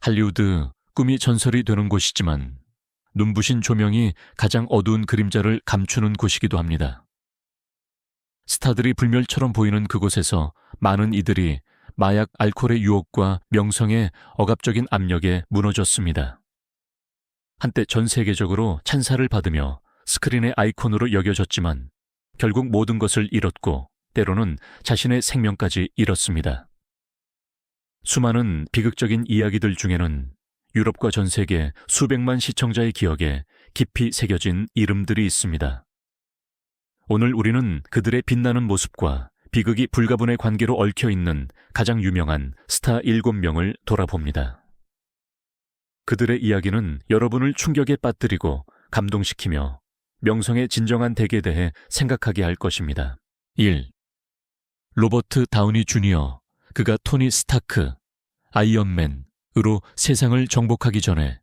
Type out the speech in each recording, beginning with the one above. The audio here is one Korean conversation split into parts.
할리우드, 꿈이 전설이 되는 곳이지만 눈부신 조명이 가장 어두운 그림자를 감추는 곳이기도 합니다. 스타들이 불멸처럼 보이는 그곳에서 많은 이들이 마약 알코올의 유혹과 명성의 억압적인 압력에 무너졌습니다. 한때 전 세계적으로 찬사를 받으며 스크린의 아이콘으로 여겨졌지만 결국 모든 것을 잃었고 때로는 자신의 생명까지 잃었습니다. 수많은 비극적인 이야기들 중에는 유럽과 전 세계 수백만 시청자의 기억에 깊이 새겨진 이름들이 있습니다. 오늘 우리는 그들의 빛나는 모습과 비극이 불가분의 관계로 얽혀있는 가장 유명한 스타 7명을 돌아봅니다. 그들의 이야기는 여러분을 충격에 빠뜨리고 감동시키며 명성의 진정한 덱에 대해 생각하게 할 것입니다. 1. 로버트 다우니 주니어, 그가 토니 스타크, 아이언맨으로 세상을 정복하기 전에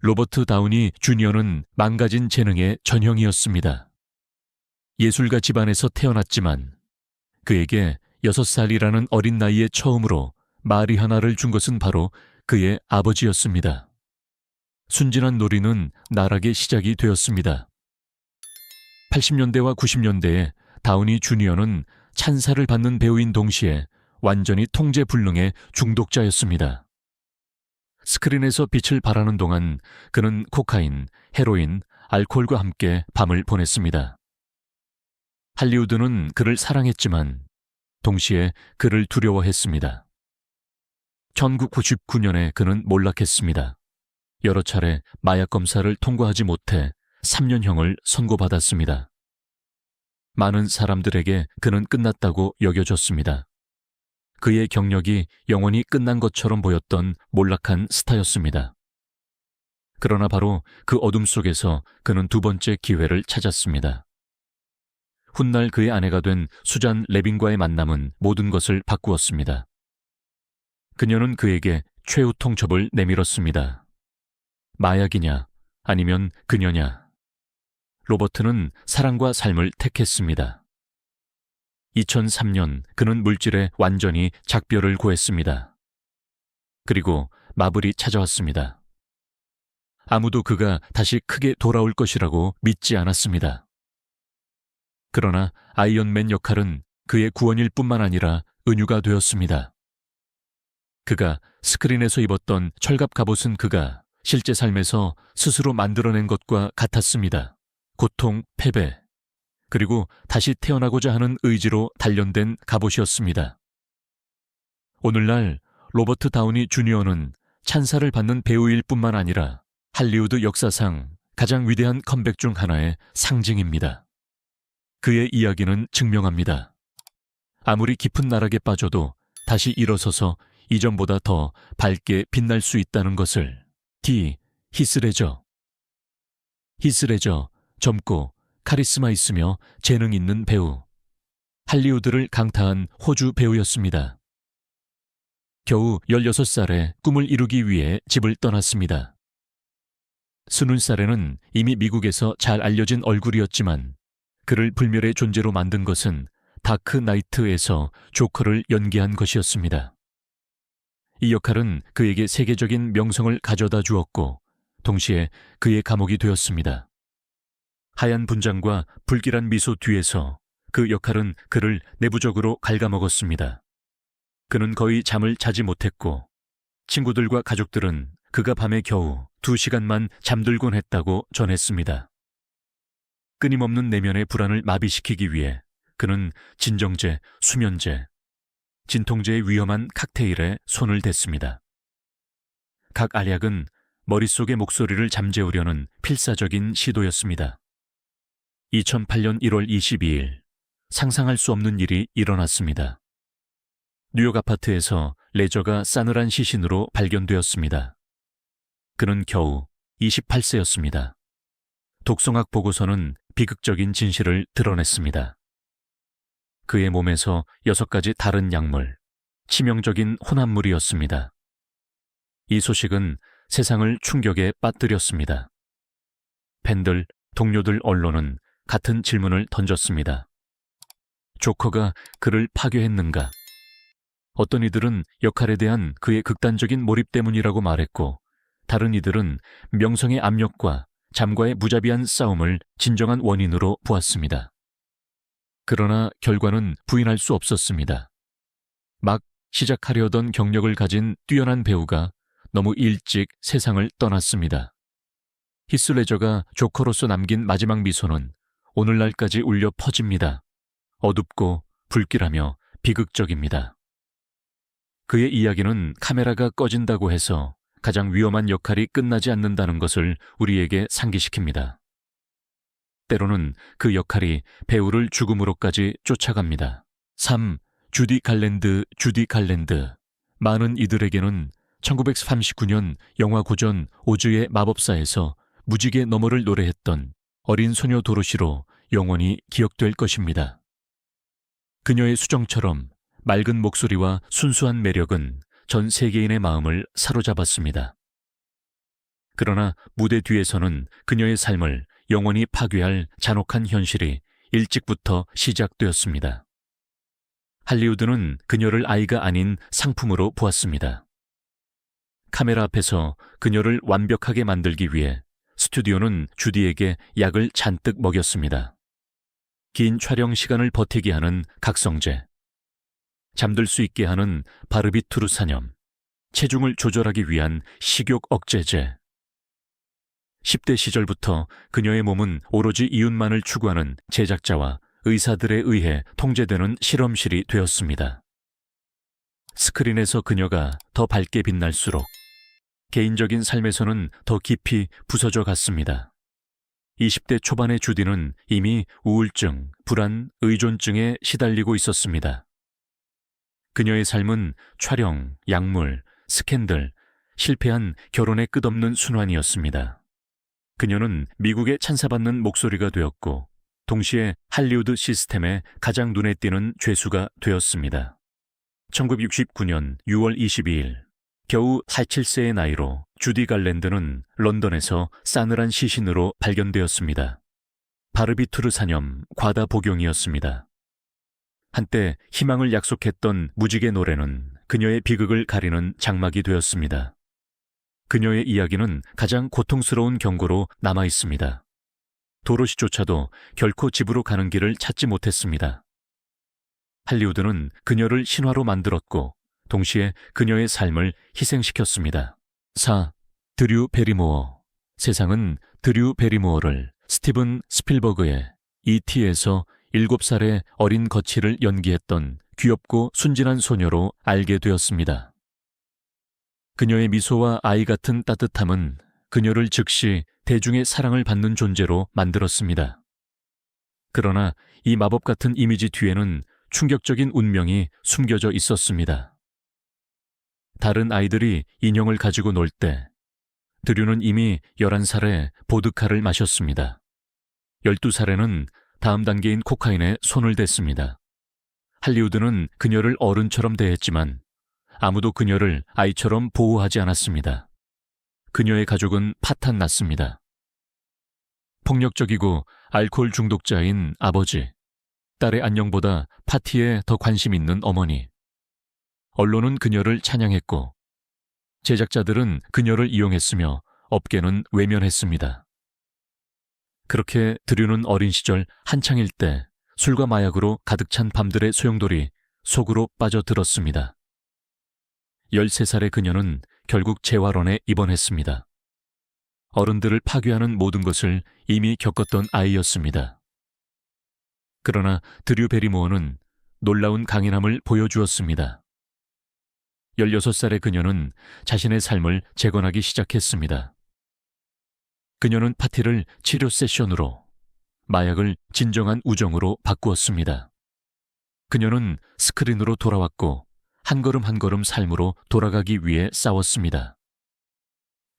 로버트 다우니 주니어는 망가진 재능의 전형이었습니다. 예술가 집안에서 태어났지만 그에게 6살이라는 어린 나이에 처음으로 말이 하나를 준 것은 바로 그의 아버지였습니다. 순진한 놀이는 나락의 시작이 되었습니다. 80년대와 90년대에 다우니 주니어는 찬사를 받는 배우인 동시에 완전히 통제불능의 중독자였습니다. 스크린에서 빛을 발하는 동안 그는 코카인, 헤로인, 알코올과 함께 밤을 보냈습니다. 할리우드는 그를 사랑했지만 동시에 그를 두려워했습니다. 1999년에 그는 몰락했습니다. 여러 차례 마약 검사를 통과하지 못해 3년형을 선고받았습니다. 많은 사람들에게 그는 끝났다고 여겨졌습니다. 그의 경력이 영원히 끝난 것처럼 보였던 몰락한 스타였습니다. 그러나 바로 그 어둠 속에서 그는 두 번째 기회를 찾았습니다. 훗날 그의 아내가 된 수잔 레빈과의 만남은 모든 것을 바꾸었습니다. 그녀는 그에게 최후 통첩을 내밀었습니다. 마약이냐 아니면 그녀냐. 로버트는 사랑과 삶을 택했습니다. 2003년 그는 물질에 완전히 작별을 고했습니다. 그리고 마블이 찾아왔습니다. 아무도 그가 다시 크게 돌아올 것이라고 믿지 않았습니다. 그러나 아이언맨 역할은 그의 구원일 뿐만 아니라 은유가 되었습니다. 그가 스크린에서 입었던 철갑 갑옷은 그가 실제 삶에서 스스로 만들어낸 것과 같았습니다. 고통, 패배, 그리고 다시 태어나고자 하는 의지로 단련된 갑옷이었습니다. 오늘날 로버트 다우니 주니어는 찬사를 받는 배우일 뿐만 아니라 할리우드 역사상 가장 위대한 컴백 중 하나의 상징입니다. 그의 이야기는 증명합니다. 아무리 깊은 나락에 빠져도 다시 일어서서 이전보다 더 밝게 빛날 수 있다는 것을. D. 히스레저. 히스레저, 젊고 카리스마 있으며 재능 있는 배우. 할리우드를 강타한 호주 배우였습니다. 겨우 16살에 꿈을 이루기 위해 집을 떠났습니다. 20살에는 이미 미국에서 잘 알려진 얼굴이었지만 그를 불멸의 존재로 만든 것은 다크 나이트에서 조커를 연기한 것이었습니다. 이 역할은 그에게 세계적인 명성을 가져다 주었고 동시에 그의 감옥이 되었습니다. 하얀 분장과 불길한 미소 뒤에서 그 역할은 그를 내부적으로 갉아먹었습니다. 그는 거의 잠을 자지 못했고 친구들과 가족들은 그가 밤에 겨우 2시간만 잠들곤 했다고 전했습니다. 끊임없는 내면의 불안을 마비시키기 위해 그는 진정제, 수면제, 진통제의 위험한 칵테일에 손을 댔습니다. 각 알약은 머릿속의 목소리를 잠재우려는 필사적인 시도였습니다. 2008년 1월 22일, 상상할 수 없는 일이 일어났습니다. 뉴욕 아파트에서 레저가 싸늘한 시신으로 발견되었습니다. 그는 겨우 28세였습니다. 독성학 보고서는 비극적인 진실을 드러냈습니다. 그의 몸에서 6가지 다른 약물, 치명적인 혼합물이었습니다. 이 소식은 세상을 충격에 빠뜨렸습니다. 팬들, 동료들, 언론은 같은 질문을 던졌습니다. 조커가 그를 파괴했는가? 어떤 이들은 역할에 대한 그의 극단적인 몰입 때문이라고 말했고, 다른 이들은 명성의 압력과 잠과의 무자비한 싸움을 진정한 원인으로 보았습니다. 그러나 결과는 부인할 수 없었습니다. 막 시작하려던 경력을 가진 뛰어난 배우가 너무 일찍 세상을 떠났습니다. 히스레저가 조커로서 남긴 마지막 미소는 오늘날까지 울려 퍼집니다. 어둡고 불길하며 비극적입니다. 그의 이야기는 카메라가 꺼진다고 해서 가장 위험한 역할이 끝나지 않는다는 것을 우리에게 상기시킵니다. 때로는 그 역할이 배우를 죽음으로까지 쫓아갑니다. 3. 주디 갈랜드. 많은 이들에게는 1939년 영화 고전 오즈의 마법사에서 무지개 너머를 노래했던 어린 소녀 도로시로 영원히 기억될 것입니다. 그녀의 수정처럼 맑은 목소리와 순수한 매력은 전 세계인의 마음을 사로잡았습니다. 그러나 무대 뒤에서는 그녀의 삶을 영원히 파괴할 잔혹한 현실이 일찍부터 시작되었습니다. 할리우드는 그녀를 아이가 아닌 상품으로 보았습니다. 카메라 앞에서 그녀를 완벽하게 만들기 위해 스튜디오는 주디에게 약을 잔뜩 먹였습니다. 긴 촬영 시간을 버티게 하는 각성제, 잠들 수 있게 하는 바르비투르산염, 체중을 조절하기 위한 식욕 억제제. 10대 시절부터 그녀의 몸은 오로지 이윤만을 추구하는 제작자와 의사들에 의해 통제되는 실험실이 되었습니다. 스크린에서 그녀가 더 밝게 빛날수록 개인적인 삶에서는 더 깊이 부서져 갔습니다. 20대 초반의 주디는 이미 우울증, 불안, 의존증에 시달리고 있었습니다. 그녀의 삶은 촬영, 약물, 스캔들, 실패한 결혼의 끝없는 순환이었습니다. 그녀는 미국에 찬사받는 목소리가 되었고 동시에 할리우드 시스템에 가장 눈에 띄는 죄수가 되었습니다. 1969년 6월 22일, 겨우 47세의 나이로 주디 갈랜드는 런던에서 싸늘한 시신으로 발견되었습니다. 바르비투르산염 과다 복용이었습니다. 한때 희망을 약속했던 무지개 노래는 그녀의 비극을 가리는 장막이 되었습니다. 그녀의 이야기는 가장 고통스러운 경고로 남아 있습니다. 도로시조차도 결코 집으로 가는 길을 찾지 못했습니다. 할리우드는 그녀를 신화로 만들었고 동시에 그녀의 삶을 희생시켰습니다. 4. 드류 베리모어. 세상은 드류 베리모어를 스티븐 스필버그의 E.T.에서 7살의 어린 거치를 연기했던 귀엽고 순진한 소녀로 알게 되었습니다. 그녀의 미소와 아이 같은 따뜻함은 그녀를 즉시 대중의 사랑을 받는 존재로 만들었습니다. 그러나 이 마법 같은 이미지 뒤에는 충격적인 운명이 숨겨져 있었습니다. 다른 아이들이 인형을 가지고 놀 때 드류는 이미 11살에 보드카를 마셨습니다. 12살에는 다음 단계인 코카인에 손을 댔습니다. 할리우드는 그녀를 어른처럼 대했지만 아무도 그녀를 아이처럼 보호하지 않았습니다. 그녀의 가족은 파탄났습니다. 폭력적이고 알코올 중독자인 아버지, 딸의 안녕보다 파티에 더 관심 있는 어머니. 언론은 그녀를 찬양했고 제작자들은 그녀를 이용했으며 업계는 외면했습니다. 그렇게 드류는 어린 시절 한창일 때 술과 마약으로 가득 찬 밤들의 소용돌이 속으로 빠져들었습니다. 13살의 그녀는 결국 재활원에 입원했습니다. 어른들을 파괴하는 모든 것을 이미 겪었던 아이였습니다. 그러나 드류 베리모어는 놀라운 강인함을 보여주었습니다. 16살의 그녀는 자신의 삶을 재건하기 시작했습니다. 그녀는 파티를 치료 세션으로, 마약을 진정한 우정으로 바꾸었습니다. 그녀는 스크린으로 돌아왔고 한 걸음 한 걸음 삶으로 돌아가기 위해 싸웠습니다.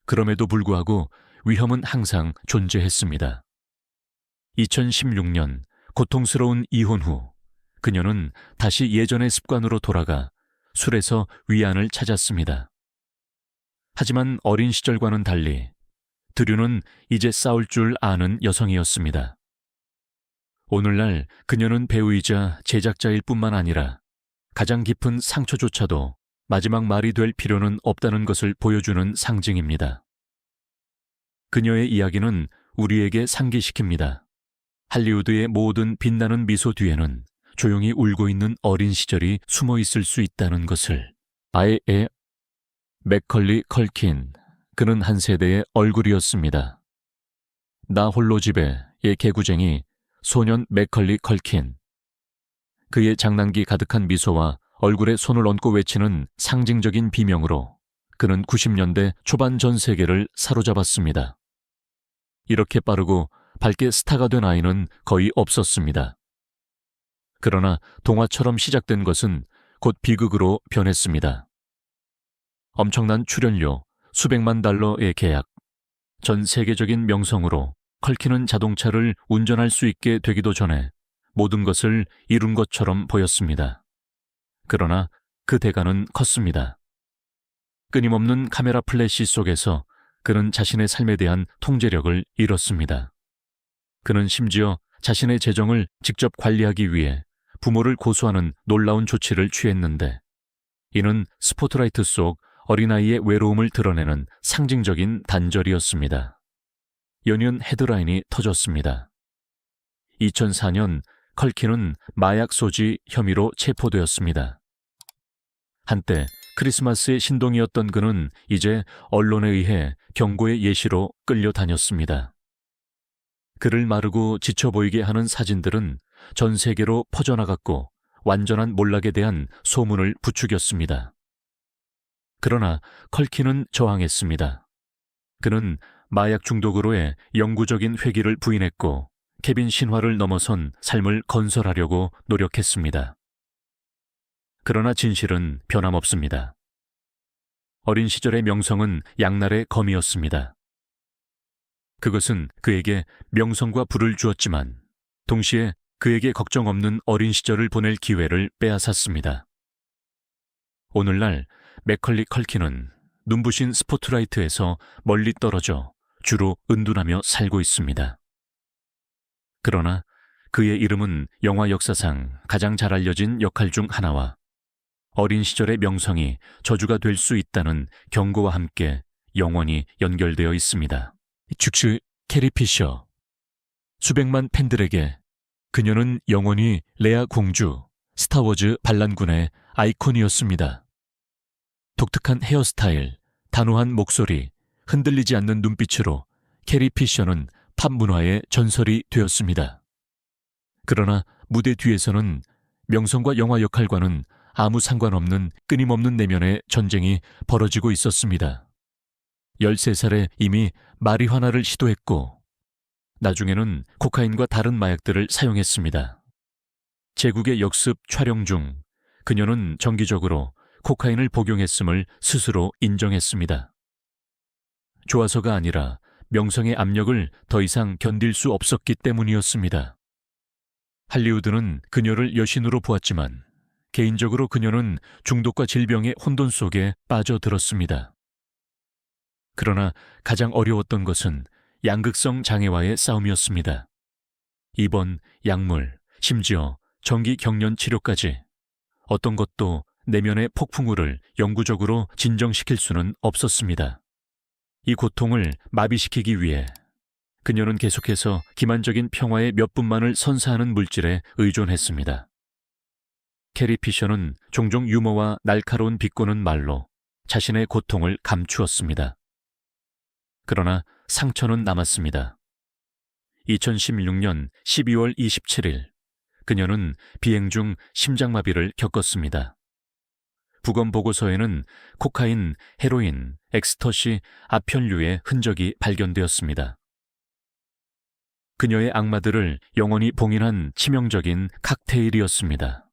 그럼에도 불구하고 위험은 항상 존재했습니다. 2016년 고통스러운 이혼 후 그녀는 다시 예전의 습관으로 돌아가 술에서 위안을 찾았습니다. 하지만 어린 시절과는 달리 드류는 이제 싸울 줄 아는 여성이었습니다. 오늘날 그녀는 배우이자 제작자일 뿐만 아니라 가장 깊은 상처조차도 마지막 말이 될 필요는 없다는 것을 보여주는 상징입니다. 그녀의 이야기는 우리에게 상기시킵니다. 할리우드의 모든 빛나는 미소 뒤에는 조용히 울고 있는 어린 시절이 숨어 있을 수 있다는 것을. 아예의 맥컬리 컬킨, 그는 한 세대의 얼굴이었습니다. 나 홀로 집에의 개구쟁이 소년 맥컬리 컬킨. 그의 장난기 가득한 미소와 얼굴에 손을 얹고 외치는 상징적인 비명으로 그는 90년대 초반 전 세계를 사로잡았습니다. 이렇게 빠르고 밝게 스타가 된 아이는 거의 없었습니다. 그러나 동화처럼 시작된 것은 곧 비극으로 변했습니다. 엄청난 출연료, 수백만 달러의 계약, 전 세계적인 명성으로 컬킨은 자동차를 운전할 수 있게 되기도 전에 모든 것을 이룬 것처럼 보였습니다. 그러나 그 대가는 컸습니다. 끊임없는 카메라 플래시 속에서 그는 자신의 삶에 대한 통제력을 잃었습니다. 그는 심지어 자신의 재정을 직접 관리하기 위해 부모를 고소하는 놀라운 조치를 취했는데, 이는 스포트라이트 속 어린아이의 외로움을 드러내는 상징적인 단절이었습니다. 연이은 헤드라인이 터졌습니다. 2004년 컬킨은 마약 소지 혐의로 체포되었습니다. 한때 크리스마스의 신동이었던 그는 이제 언론에 의해 경고의 예시로 끌려다녔습니다. 그를 마르고 지쳐 보이게 하는 사진들은 전 세계로 퍼져나갔고 완전한 몰락에 대한 소문을 부추겼습니다. 그러나 컬킨은 저항했습니다. 그는 마약 중독으로의 영구적인 회귀를 부인했고 케빈 신화를 넘어선 삶을 건설하려고 노력했습니다. 그러나 진실은 변함없습니다. 어린 시절의 명성은 양날의 검이었습니다. 그것은 그에게 명성과 부를 주었지만 동시에 그에게 걱정 없는 어린 시절을 보낼 기회를 빼앗았습니다. 오늘날 맥컬리 컬킨은 눈부신 스포트라이트에서 멀리 떨어져 주로 은둔하며 살고 있습니다. 그러나 그의 이름은 영화 역사상 가장 잘 알려진 역할 중 하나와 어린 시절의 명성이 저주가 될 수 있다는 경고와 함께 영원히 연결되어 있습니다. 즉시 캐리 피셔. 수백만 팬들에게 그녀는 영원히 레아 공주, 스타워즈 반란군의 아이콘이었습니다. 독특한 헤어스타일, 단호한 목소리, 흔들리지 않는 눈빛으로 캐리 피셔는 팝 문화의 전설이 되었습니다. 그러나 무대 뒤에서는 명성과 영화 역할과는 아무 상관없는 끊임없는 내면의 전쟁이 벌어지고 있었습니다. 13살에 이미 마리화나를 시도했고 나중에는 코카인과 다른 마약들을 사용했습니다. 제국의 역습 촬영 중 그녀는 정기적으로 코카인을 복용했음을 스스로 인정했습니다. 좋아서가 아니라 명성의 압력을 더 이상 견딜 수 없었기 때문이었습니다. 할리우드는 그녀를 여신으로 보았지만 개인적으로 그녀는 중독과 질병의 혼돈 속에 빠져들었습니다. 그러나 가장 어려웠던 것은 양극성 장애와의 싸움이었습니다. 입원, 약물, 심지어 정기 경련 치료까지 어떤 것도 내면의 폭풍우를 영구적으로 진정시킬 수는 없었습니다. 이 고통을 마비시키기 위해 그녀는 계속해서 기만적인 평화의 몇 분만을 선사하는 물질에 의존했습니다. 캐리 피셔는 종종 유머와 날카로운 비꼬는 말로 자신의 고통을 감추었습니다. 그러나 상처는 남았습니다. 2016년 12월 27일 그녀는 비행 중 심장마비를 겪었습니다. 부검 보고서에는 코카인, 헤로인, 엑스터시, 아편류의 흔적이 발견되었습니다. 그녀의 악마들을 영원히 봉인한 치명적인 칵테일이었습니다.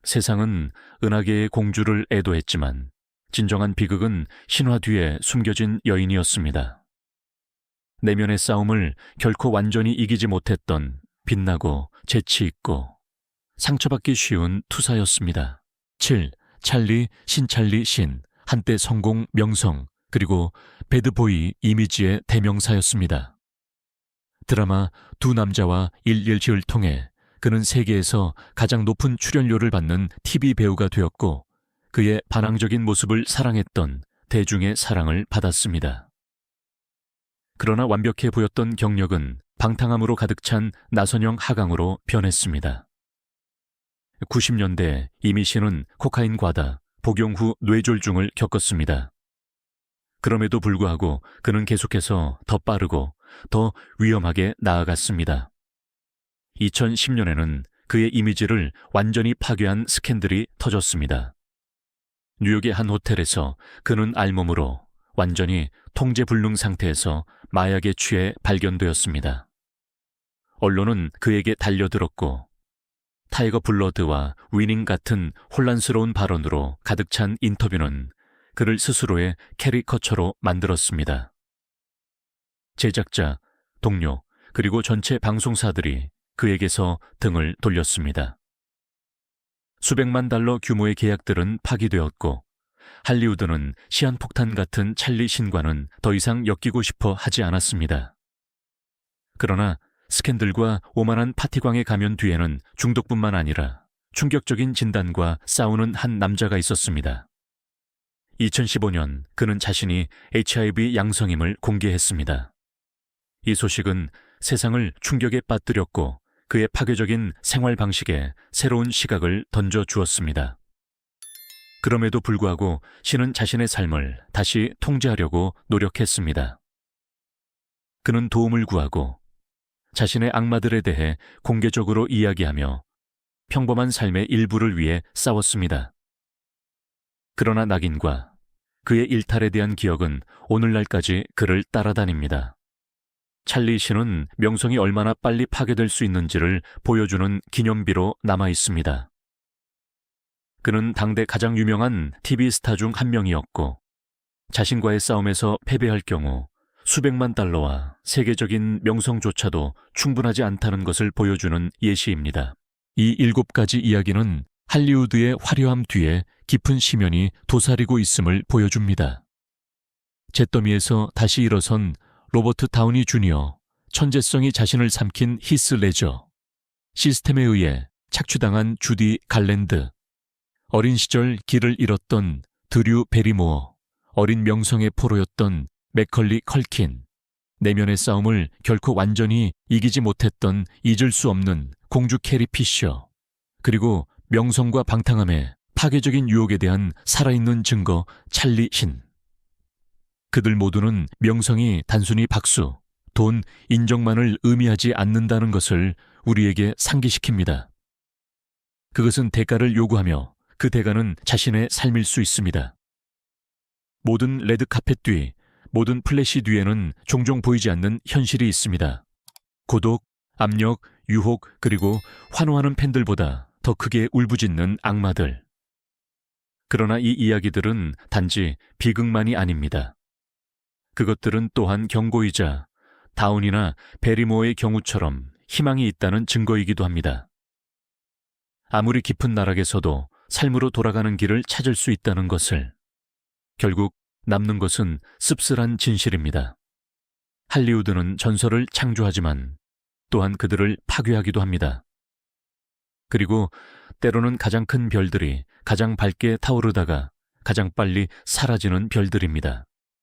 세상은 은하계의 공주를 애도했지만 진정한 비극은 신화 뒤에 숨겨진 여인이었습니다. 내면의 싸움을 결코 완전히 이기지 못했던 빛나고 재치 있고 상처받기 쉬운 투사였습니다. 7. 찰리, 신찰리 신, 한때 성공, 명성, 그리고 배드보이 이미지의 대명사였습니다. 드라마 두 남자와 117을 통해 그는 세계에서 가장 높은 출연료를 받는 TV 배우가 되었고 그의 반항적인 모습을 사랑했던 대중의 사랑을 받았습니다. 그러나 완벽해 보였던 경력은 방탕함으로 가득 찬 나선형 하강으로 변했습니다. 90년대 이미 씨는 코카인 과다, 복용 후 뇌졸중을 겪었습니다. 그럼에도 불구하고 그는 계속해서 더 빠르고 더 위험하게 나아갔습니다. 2010년에는 그의 이미지를 완전히 파괴한 스캔들이 터졌습니다. 뉴욕의 한 호텔에서 그는 알몸으로 완전히 통제불능 상태에서 마약에 취해 발견되었습니다. 언론은 그에게 달려들었고 타이거 블러드와 위닝 같은 혼란스러운 발언으로 가득 찬 인터뷰는 그를 스스로의 캐리커처로 만들었습니다. 제작자, 동료, 그리고 전체 방송사들이 그에게서 등을 돌렸습니다. 수백만 달러 규모의 계약들은 파기되었고 할리우드는 시한폭탄 같은 찰리 신과는 더 이상 엮이고 싶어 하지 않았습니다. 그러나 스캔들과 오만한 파티광에 가면 뒤에는 중독뿐만 아니라 충격적인 진단과 싸우는 한 남자가 있었습니다. 2015년 그는 자신이 HIV 양성임을 공개했습니다. 이 소식은 세상을 충격에 빠뜨렸고 그의 파괴적인 생활 방식에 새로운 시각을 던져주었습니다. 그럼에도 불구하고 씨는 자신의 삶을 다시 통제하려고 노력했습니다. 그는 도움을 구하고 자신의 악마들에 대해 공개적으로 이야기하며 평범한 삶의 일부를 위해 싸웠습니다. 그러나 낙인과 그의 일탈에 대한 기억은 오늘날까지 그를 따라다닙니다. 찰리 씨는 명성이 얼마나 빨리 파괴될 수 있는지를 보여주는 기념비로 남아 있습니다. 그는 당대 가장 유명한 TV 스타 중 한 명이었고 자신과의 싸움에서 패배할 경우 수백만 달러와 세계적인 명성조차도 충분하지 않다는 것을 보여주는 예시입니다. 이 7가지 이야기는 할리우드의 화려함 뒤에 깊은 심연이 도사리고 있음을 보여줍니다. 잿더미에서 다시 일어선 로버트 다우니 주니어, 천재성이 자신을 삼킨 히스 레저, 시스템에 의해 착취당한 주디 갈랜드, 어린 시절 길을 잃었던 드류 베리모어, 어린 명성의 포로였던 맥컬리 컬킨, 내면의 싸움을 결코 완전히 이기지 못했던 잊을 수 없는 공주 캐리 피셔, 그리고 명성과 방탕함의 파괴적인 유혹에 대한 살아있는 증거 찰리 신. 그들 모두는 명성이 단순히 박수, 돈, 인정만을 의미하지 않는다는 것을 우리에게 상기시킵니다. 그것은 대가를 요구하며 그 대가는 자신의 삶일 수 있습니다. 모든 레드카펫 뒤, 모든 플래시 뒤에는 종종 보이지 않는 현실이 있습니다. 고독, 압력, 유혹, 그리고 환호하는 팬들보다 더 크게 울부짖는 악마들. 그러나 이 이야기들은 단지 비극만이 아닙니다. 그것들은 또한 경고이자 다운이나 베리모어의 경우처럼 희망이 있다는 증거이기도 합니다. 아무리 깊은 나락에서도 삶으로 돌아가는 길을 찾을 수 있다는 것을. 결국 남는 것은 씁쓸한 진실입니다. 할리우드는 전설을 창조하지만 또한 그들을 파괴하기도 합니다. 그리고 때로는 가장 큰 별들이 가장 밝게 타오르다가 가장 빨리 사라지는 별들입니다.